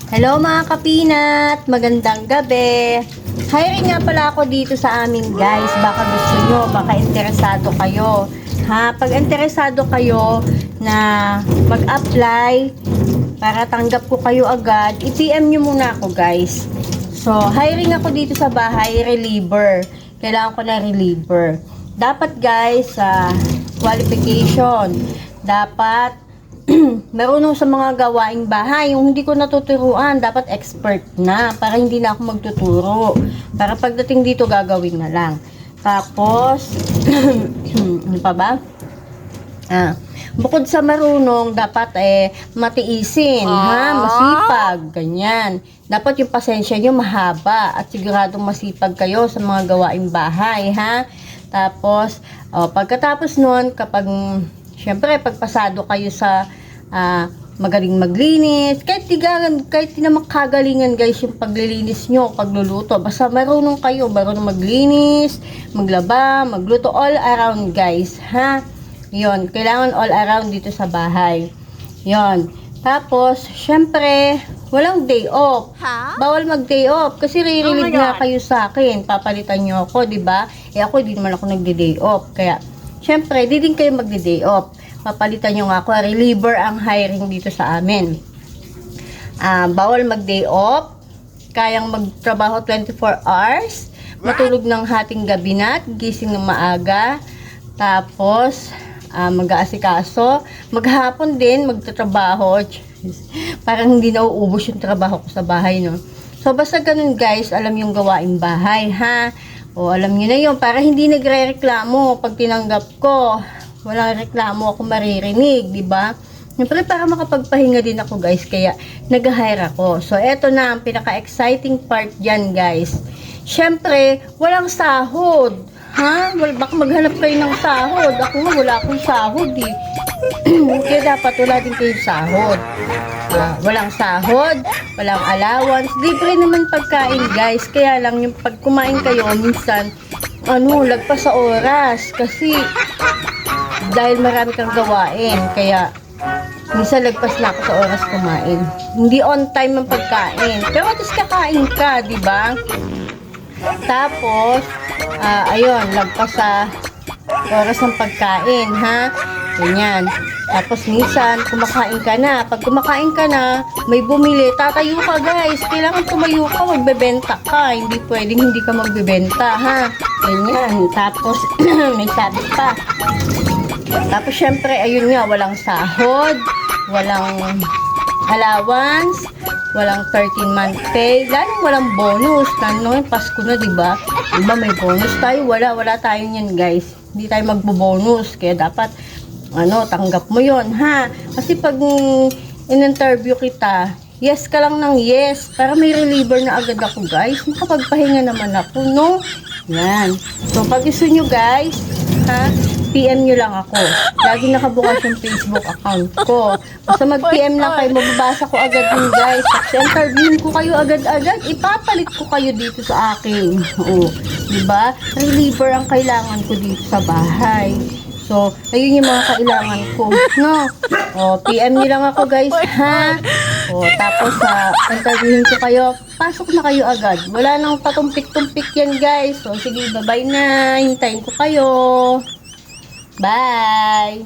Hello mga kapinat! Magandang gabi! Hiring nga pala ako dito sa amin guys. Baka gusto nyo, baka interesado kayo. Pag interesado kayo na mag-apply para tanggap ko kayo agad, i-PM nyo muna ako guys. So, hiring ako dito sa bahay, reliever. Kailangan ko na reliever. Dapat guys, qualification. Dapat marunong sa mga gawaing bahay. Yung hindi ko natuturuan, dapat expert na para hindi na ako magtuturo. Para pagdating dito, gagawin na lang. Tapos, ano pa ba? Bukod sa marunong, dapat matiisin, masipag, ganyan. Dapat yung pasensya nyo mahaba at siguradong masipag kayo sa mga gawaing bahay, Tapos, pagkatapos nun, kapag syempre, pagpasado kayo sa magaling maglinis, kahit di naman kagalingan guys yung paglilinis nyo, pagluluto, basta marunong kayo, marunong maglinis, maglaba, magluto, all around guys, Yon, kailangan all around dito sa bahay. Yon. Tapos, syempre, walang day off. Bawal mag-day off kasi re-relieve nga kayo sa akin. Papalitan nyo ako, di ba? Ako, di naman ako nagde-day off. Kaya, syempre, di din kayo magde-day off. Papalitan nyo nga ako. Reliever ang hiring dito sa amin. Bawal mag-day off. Kayang magtrabaho 24 hours. Matulog ng hating gabi na. Gising ng maaga. Tapos, mag-aasikaso. Maghapon din, magtatrabaho. Parang hindi nauubos yung trabaho ko sa bahay, no? So, basta ganun guys, alam yung gawaing bahay, O, alam nyo na yun. Para hindi nagre-reklamo pag tinanggap ko. Walang reklamo ako maririnig, di ba? Siyempre, para makapagpahinga din ako, guys. Kaya, nag-hire ako. So, eto na ang pinaka-exciting part dyan, guys. Siyempre, walang sahod. Baka maghanap kayo ng sahod. Ako nga, wala akong sahod, eh. Kaya dapat wala din kayong sahod. Walang sahod, walang allowance. Libre naman pagkain, guys. Kaya lang, yung pag kumain kayo, minsan, lagpas sa oras. Kasi, dahil marami kang gawain, kaya minsan lagpas na ako sa oras kumain. Hindi on time ang pagkain. Pero at least kakain ka, di ba? Tapos, ayun, lagpas sa oras ng pagkain, Ganyan. Tapos minsan, kumakain ka na. Pag kumakain ka na, may bumili, tatayo ka guys. Kailangan tumayo ka, magbebenta ka. Hindi pwedeng hindi ka magbebenta, Ganyan. Tapos, may sabi pa. Tapos, syempre, ayun nga, walang sahod, walang allowance, walang 13-month pay, lalong walang bonus. Lalo yung Pasko na, diba? Diba may bonus tayo? Wala tayo yan, guys. Hindi tayo magbo-bonus. Kaya dapat, tanggap mo yon Kasi pag in-interview kita, yes ka lang ng yes. Para may reliever na agad ako, guys. Makapagpahinga naman ako, no? Yan. So, pag gusto nyo, guys, PM nyo lang ako. Lagi nakabukas yung Facebook account ko. Basta mag-PM lang kayo, mababasa ko agad yun, guys. Kasi interviewin ko kayo agad-agad, ipapalit ko kayo dito sa akin. Oo. Diba? Reliever ang kailangan ko dito sa bahay. So, ayun yung mga kailangan ko. No? PM nyo lang ako, guys, tapos, interviewin ko kayo. Pasok na kayo agad. Wala nang patumpik-tumpik yan, guys. So, sige, bye-bye na. Hintayin ko kayo. Bye!